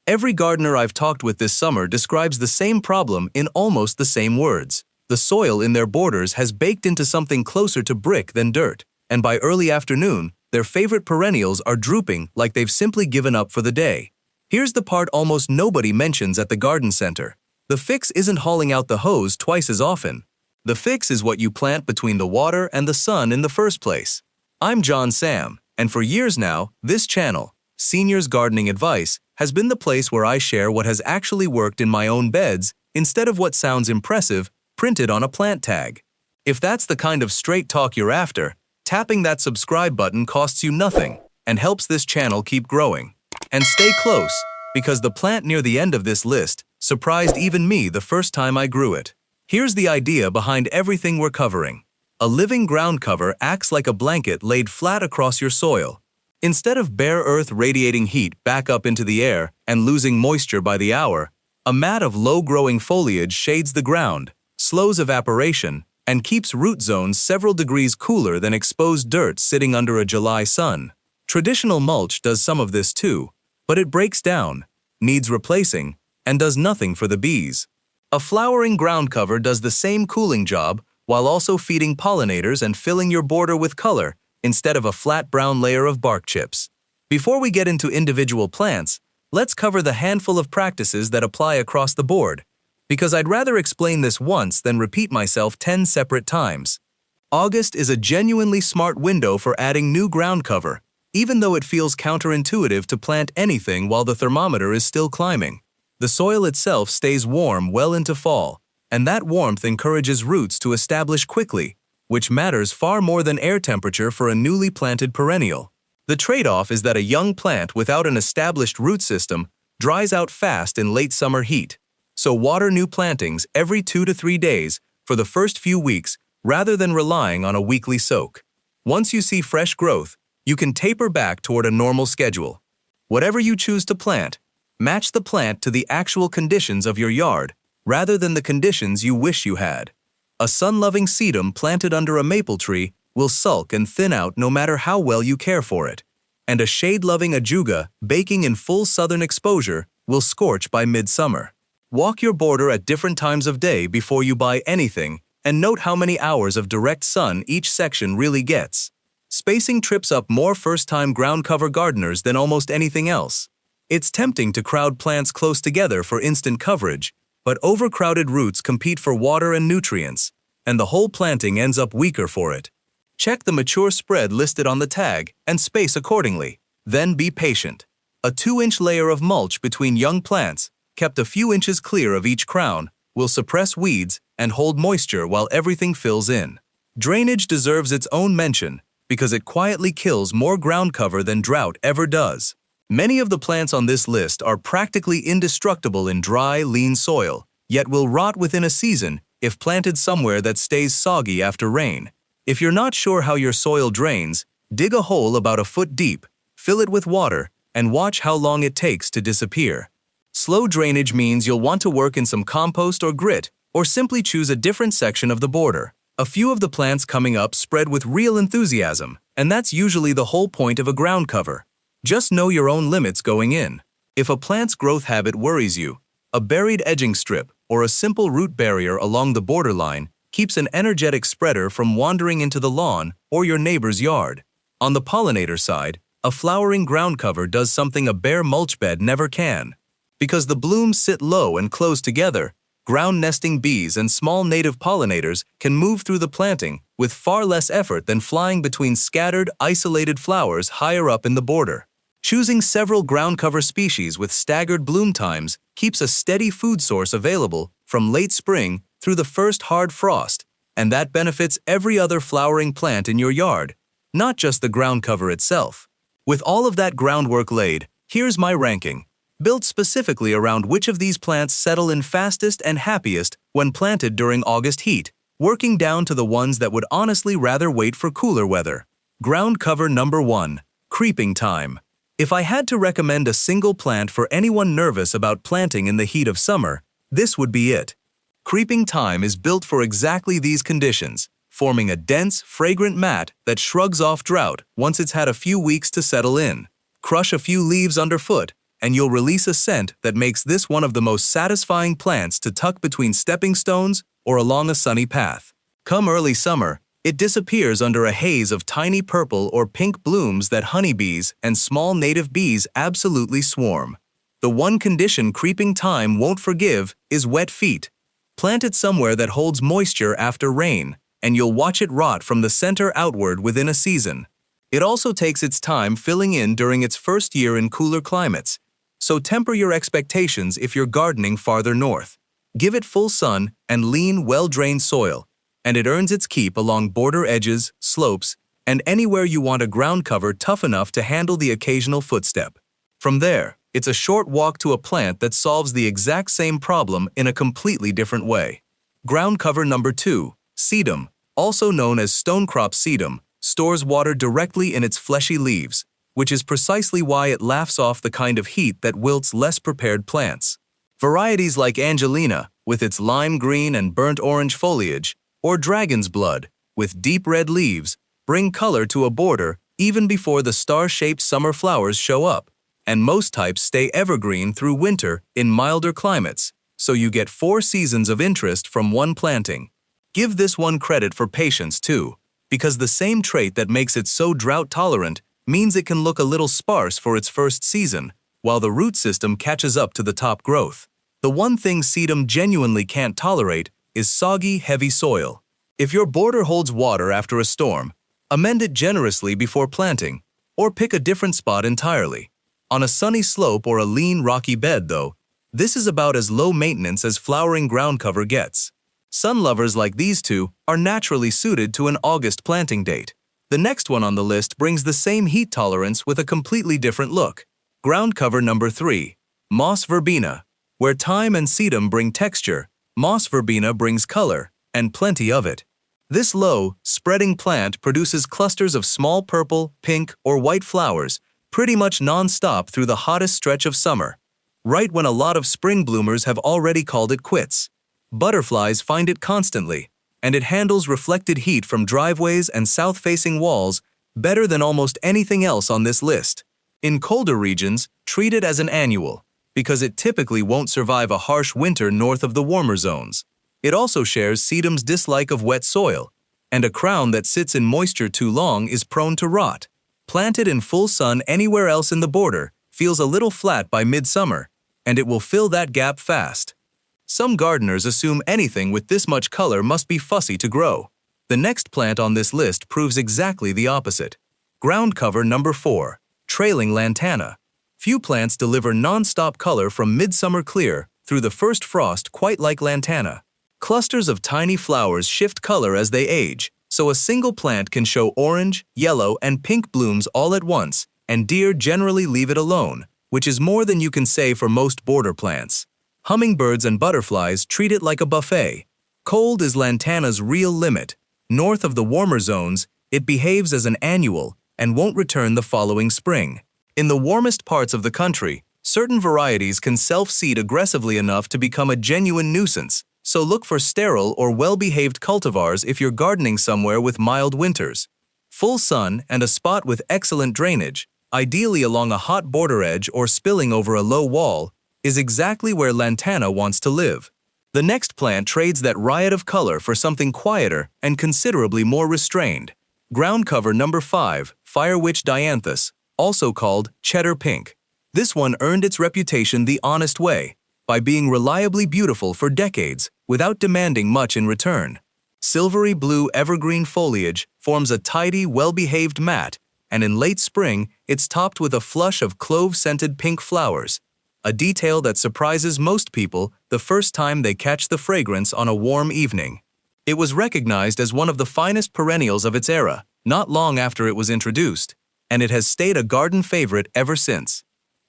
Every gardener I've talked with this summer describes the same problem in almost the same words. The soil in their borders has baked into something closer to brick than dirt, and by early afternoon, their favorite perennials are drooping like they've simply given up for the day. Here's the part almost nobody mentions at the garden center. The fix isn't hauling out the hose twice as often. The fix is what you plant between the water and the sun in the first place. I'm John Sam, and for years now, this channel, Seniors Gardening Advice, has been the place where I share what has actually worked in my own beds instead of what sounds impressive printed on a plant tag. If that's the kind of straight talk you're after, tapping that subscribe button costs you nothing and helps this channel keep growing. And stay close, because the plant near the end of this list surprised even me the first time I grew it. Here's the idea behind everything we're covering. A living ground cover acts like a blanket laid flat across your soil. Instead of bare earth radiating heat back up into the air and losing moisture by the hour, a mat of low-growing foliage shades the ground, slows evaporation, and keeps root zones several degrees cooler than exposed dirt sitting under a July sun. Traditional mulch does some of this too, but it breaks down, needs replacing, and does nothing for the bees. A flowering ground cover does the same cooling job while also feeding pollinators and filling your border with color instead of a flat brown layer of bark chips. Before we get into individual plants, let's cover the handful of practices that apply across the board, because I'd rather explain this once than repeat myself 10 separate times. August is a genuinely smart window for adding new ground cover, even though it feels counterintuitive to plant anything while the thermometer is still climbing. The soil itself stays warm well into fall, and that warmth encourages roots to establish quickly, which matters far more than air temperature for a newly planted perennial. The trade-off is that a young plant without an established root system dries out fast in late summer heat, so water new plantings every 2 to 3 days for the first few weeks rather than relying on a weekly soak. Once you see fresh growth, you can taper back toward a normal schedule. Whatever you choose to plant, match the plant to the actual conditions of your yard, rather than the conditions you wish you had. A sun-loving sedum planted under a maple tree will sulk and thin out no matter how well you care for it, and a shade-loving ajuga baking in full southern exposure will scorch by midsummer. Walk your border at different times of day before you buy anything, and note how many hours of direct sun each section really gets. Spacing trips up more first-time ground cover gardeners than almost anything else. It's tempting to crowd plants close together for instant coverage, but overcrowded roots compete for water and nutrients, and the whole planting ends up weaker for it. Check the mature spread listed on the tag and space accordingly. Then be patient. A 2-inch layer of mulch between young plants, kept a few inches clear of each crown, will suppress weeds and hold moisture while everything fills in. Drainage deserves its own mention because it quietly kills more ground cover than drought ever does. Many of the plants on this list are practically indestructible in dry, lean soil, yet will rot within a season if planted somewhere that stays soggy after rain. If you're not sure how your soil drains, dig a hole about a foot deep, fill it with water, and watch how long it takes to disappear. Slow drainage means you'll want to work in some compost or grit, or simply choose a different section of the border. A few of the plants coming up spread with real enthusiasm, and that's usually the whole point of a ground cover. Just know your own limits going in. If a plant's growth habit worries you, a buried edging strip or a simple root barrier along the borderline keeps an energetic spreader from wandering into the lawn or your neighbor's yard. On the pollinator side, a flowering ground cover does something a bare mulch bed never can. Because the blooms sit low and close together, ground-nesting bees and small native pollinators can move through the planting with far less effort than flying between scattered, isolated flowers higher up in the border. Choosing several ground cover species with staggered bloom times keeps a steady food source available from late spring through the first hard frost, and that benefits every other flowering plant in your yard, not just the ground cover itself. With all of that groundwork laid, here's my ranking, built specifically around which of these plants settle in fastest and happiest when planted during August heat, working down to the ones that would honestly rather wait for cooler weather. Ground cover number 1, Creeping Thyme. If I had to recommend a single plant for anyone nervous about planting in the heat of summer, this would be it. Creeping Thyme is built for exactly these conditions, forming a dense, fragrant mat that shrugs off drought once it's had a few weeks to settle in. Crush a few leaves underfoot, and you'll release a scent that makes this one of the most satisfying plants to tuck between stepping stones or along a sunny path. Come early summer, it disappears under a haze of tiny purple or pink blooms that honeybees and small native bees absolutely swarm. The one condition Creeping Thyme won't forgive is wet feet. Plant it somewhere that holds moisture after rain, and you'll watch it rot from the center outward within a season. It also takes its time filling in during its first year in cooler climates, so temper your expectations if you're gardening farther north. Give it full sun and lean, well-drained soil, and it earns its keep along border edges, slopes, and anywhere you want a ground cover tough enough to handle the occasional footstep. From there, it's a short walk to a plant that solves the exact same problem in a completely different way. Ground cover number 2, Sedum, also known as stonecrop sedum, stores water directly in its fleshy leaves, which is precisely why it laughs off the kind of heat that wilts less prepared plants. Varieties like Angelina, with its lime green and burnt orange foliage, or dragon's blood, with deep red leaves, bring color to a border even before the star-shaped summer flowers show up, and most types stay evergreen through winter in milder climates, so you get 4 seasons of interest from one planting. Give this one credit for patience too, because the same trait that makes it so drought-tolerant means it can look a little sparse for its first season, while the root system catches up to the top growth. The one thing sedum genuinely can't tolerate is soggy, heavy soil. If your border holds water after a storm, amend it generously before planting, or pick a different spot entirely. On a sunny slope or a lean, rocky bed, though, this is about as low maintenance as flowering ground cover gets. Sun lovers like these two are naturally suited to an August planting date. The next one on the list brings the same heat tolerance with a completely different look. Ground cover number 3, Moss Verbena. Where thyme and sedum bring texture, Moss Verbena brings color, and plenty of it. This low, spreading plant produces clusters of small purple, pink, or white flowers, pretty much non-stop through the hottest stretch of summer, right when a lot of spring bloomers have already called it quits. Butterflies find it constantly, and it handles reflected heat from driveways and south-facing walls better than almost anything else on this list. In colder regions, treat it as an annual, because it typically won't survive a harsh winter north of the warmer zones. It also shares sedum's dislike of wet soil, and a crown that sits in moisture too long is prone to rot. Planted in full sun anywhere else in the border feels a little flat by midsummer, and it will fill that gap fast. Some gardeners assume anything with this much color must be fussy to grow. The next plant on this list proves exactly the opposite. Ground cover number 4, Trailing Lantana. Few plants deliver non-stop color from midsummer clear through the first frost quite like Lantana. Clusters of tiny flowers shift color as they age, so a single plant can show orange, yellow, and pink blooms all at once, and deer generally leave it alone, which is more than you can say for most border plants. Hummingbirds and butterflies treat it like a buffet. Cold is Lantana's real limit. North of the warmer zones, it behaves as an annual and won't return the following spring. In the warmest parts of the country, certain varieties can self-seed aggressively enough to become a genuine nuisance, so look for sterile or well-behaved cultivars if you're gardening somewhere with mild winters. Full sun and a spot with excellent drainage, ideally along a hot border edge or spilling over a low wall, is exactly where Lantana wants to live. The next plant trades that riot of color for something quieter and considerably more restrained. Ground cover number 5, Firewitch Dianthus, also called Cheddar Pink. This one earned its reputation the honest way, by being reliably beautiful for decades without demanding much in return. Silvery blue evergreen foliage forms a tidy, well-behaved mat, and in late spring, it's topped with a flush of clove-scented pink flowers, a detail that surprises most people the first time they catch the fragrance on a warm evening. It was recognized as one of the finest perennials of its era, not long after it was introduced, and it has stayed a garden favorite ever since.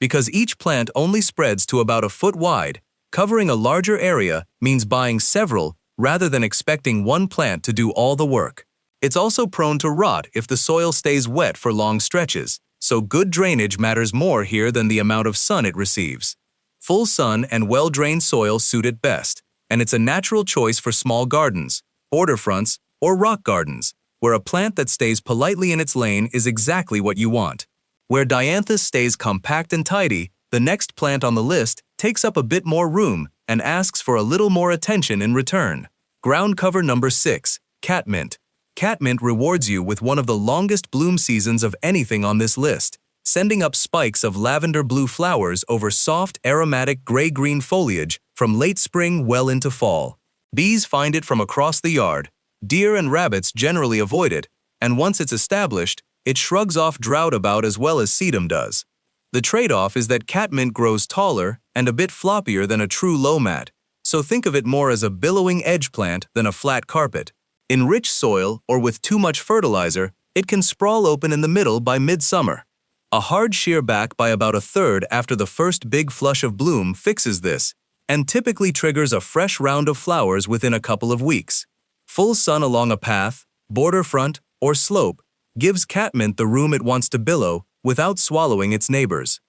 Because each plant only spreads to about a foot wide, covering a larger area means buying several rather than expecting one plant to do all the work. It's also prone to rot if the soil stays wet for long stretches, so good drainage matters more here than the amount of sun it receives. Full sun and well-drained soil suit it best, and it's a natural choice for small gardens, border fronts, or rock gardens, where a plant that stays politely in its lane is exactly what you want. Where Dianthus stays compact and tidy, The next plant on the list takes up a bit more room and asks for a little more attention in return. Ground cover number 6, Catmint. Catmint rewards you with one of the longest bloom seasons of anything on this list, sending up spikes of lavender blue flowers over soft, aromatic gray-green foliage from late spring well into fall. Bees find it from across the yard. Deer and rabbits generally avoid it, and once it's established, it shrugs off drought about as well as sedum does. The trade-off is that catmint grows taller and a bit floppier than a true low mat, so think of it more as a billowing edge plant than a flat carpet. In rich soil or with too much fertilizer, it can sprawl open in the middle by midsummer. A hard shear back by about a third after the first big flush of bloom fixes this, and typically triggers a fresh round of flowers within a couple of weeks. Full sun along a path, border front, or slope gives catmint the room it wants to billow without swallowing its neighbors.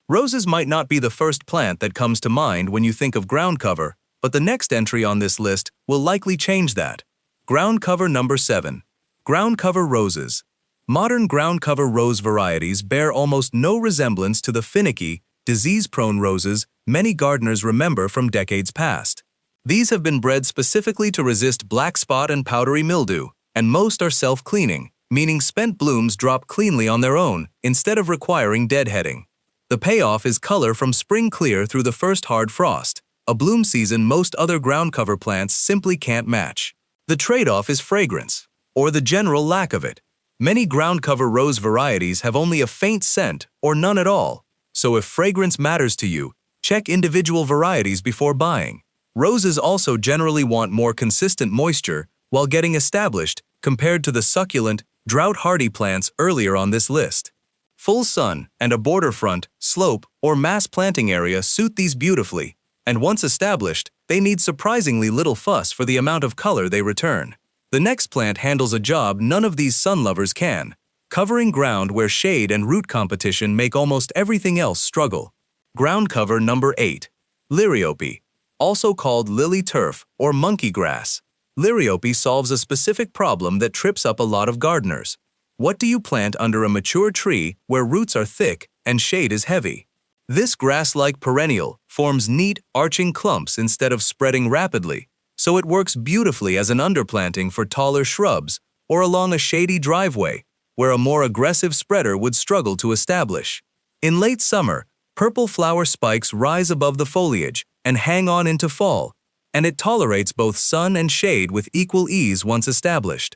Roses might not be the first plant that comes to mind when you think of ground cover, but the next entry on this list will likely change that. Ground cover number 7. Groundcover Roses. Modern groundcover rose varieties bear almost no resemblance to the finicky, disease-prone roses many gardeners remember from decades past. These have been bred specifically to resist black spot and powdery mildew, and most are self-cleaning, meaning spent blooms drop cleanly on their own instead of requiring deadheading. The payoff is color from spring clear through the first hard frost, a bloom season most other groundcover plants simply can't match. The trade-off is fragrance, or the general lack of it. Many groundcover rose varieties have only a faint scent or none at all, so if fragrance matters to you, check individual varieties before buying. Roses also generally want more consistent moisture while getting established compared to the succulent, drought-hardy plants earlier on this list. Full sun and a border front, slope, or mass planting area suit these beautifully, and once established, they need surprisingly little fuss for the amount of color they return. The next plant handles a job none of these sun lovers can, covering ground where shade and root competition make almost everything else struggle. Ground cover number 8. Liriope, also called lily turf or monkey grass. Liriope solves a specific problem that trips up a lot of gardeners. What do you plant under a mature tree where roots are thick and shade is heavy? This grass-like perennial forms neat, arching clumps instead of spreading rapidly, so it works beautifully as an underplanting for taller shrubs or along a shady driveway, where a more aggressive spreader would struggle to establish. In late summer, purple flower spikes rise above the foliage and hang on into fall, and it tolerates both sun and shade with equal ease once established.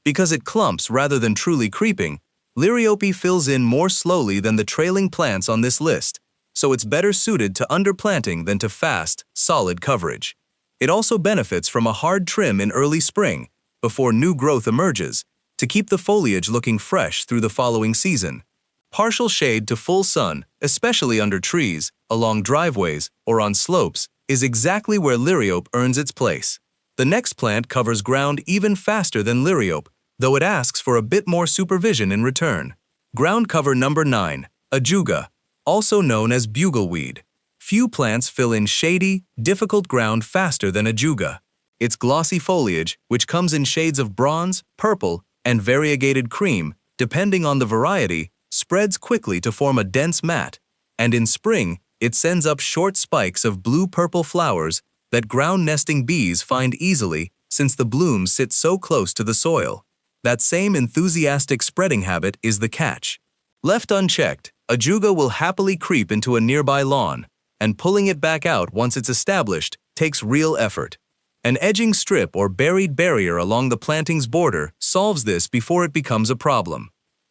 Because it clumps rather than truly creeping, Liriope fills in more slowly than the trailing plants on this list, so it's better suited to underplanting than to fast, solid coverage. It also benefits from a hard trim in early spring, before new growth emerges, to keep the foliage looking fresh through the following season. Partial shade to full sun, especially under trees, along driveways, or on slopes, is exactly where Liriope earns its place. The next plant covers ground even faster than Liriope, though it asks for a bit more supervision in return. Ground cover number 9. Ajuga, also known as bugleweed. Few plants fill in shady, difficult ground faster than Ajuga. Its glossy foliage, which comes in shades of bronze, purple, and variegated cream, depending on the variety, spreads quickly to form a dense mat, and in spring, it sends up short spikes of blue-purple flowers that ground-nesting bees find easily since the blooms sit so close to the soil. That same enthusiastic spreading habit is the catch. Left unchecked, Ajuga will happily creep into a nearby lawn, and pulling it back out once it's established takes real effort. An edging strip or buried barrier along the planting's border solves this before it becomes a problem.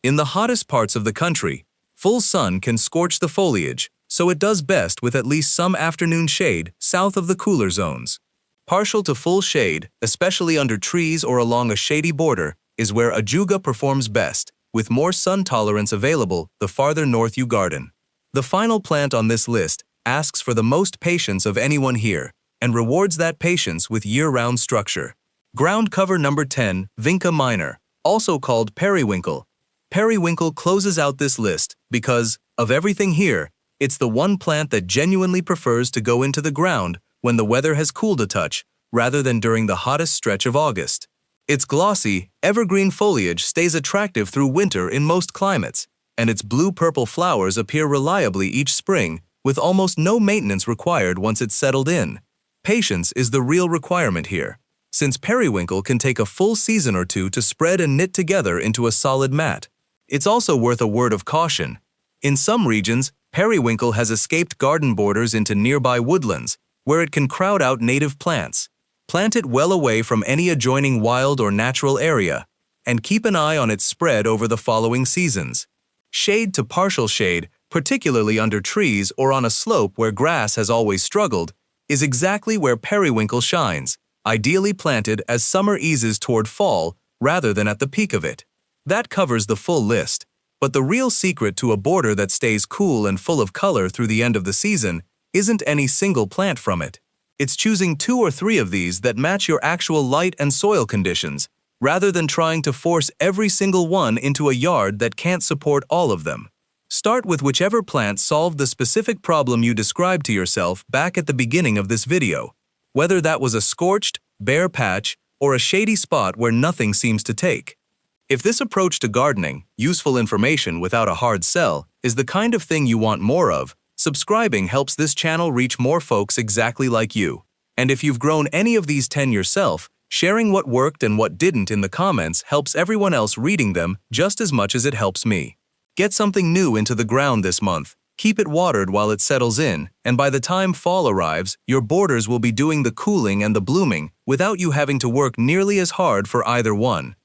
In the hottest parts of the country, full sun can scorch the foliage, so it does best with at least some afternoon shade south of the cooler zones. Partial to full shade, especially under trees or along a shady border, is where Ajuga performs best, with more sun tolerance available the farther north you garden. The final plant on this list asks for the most patience of anyone here, and rewards that patience with year-round structure. Ground cover number 10, Vinca Minor, also called Periwinkle. Periwinkle closes out this list because, of everything here, it's the one plant that genuinely prefers to go into the ground when the weather has cooled a touch, rather than during the hottest stretch of August. Its glossy, evergreen foliage stays attractive through winter in most climates, and its blue-purple flowers appear reliably each spring with almost no maintenance required once it's settled in. Patience is the real requirement here, since periwinkle can take a full season or two to spread and knit together into a solid mat. It's also worth a word of caution. In some regions, periwinkle has escaped garden borders into nearby woodlands, where it can crowd out native plants. Plant it well away from any adjoining wild or natural area, and keep an eye on its spread over the following seasons. Shade to partial shade, particularly under trees or on a slope where grass has always struggled, is exactly where periwinkle shines, ideally planted as summer eases toward fall rather than at the peak of it. That covers the full list, but the real secret to a border that stays cool and full of color through the end of the season isn't any single plant from it. It's choosing 2 or 3 of these that match your actual light and soil conditions, rather than trying to force every single one into a yard that can't support all of them. Start with whichever plant solved the specific problem you described to yourself back at the beginning of this video, whether that was a scorched, bare patch, or a shady spot where nothing seems to take. If this approach to gardening, useful information without a hard sell, is the kind of thing you want more of, subscribing helps this channel reach more folks exactly like you. And if you've grown any of these 10 yourself, sharing what worked and what didn't in the comments helps everyone else reading them just as much as it helps me. Get something new into the ground this month, keep it watered while it settles in, and by the time fall arrives, your borders will be doing the cooling and the blooming without you having to work nearly as hard for either one.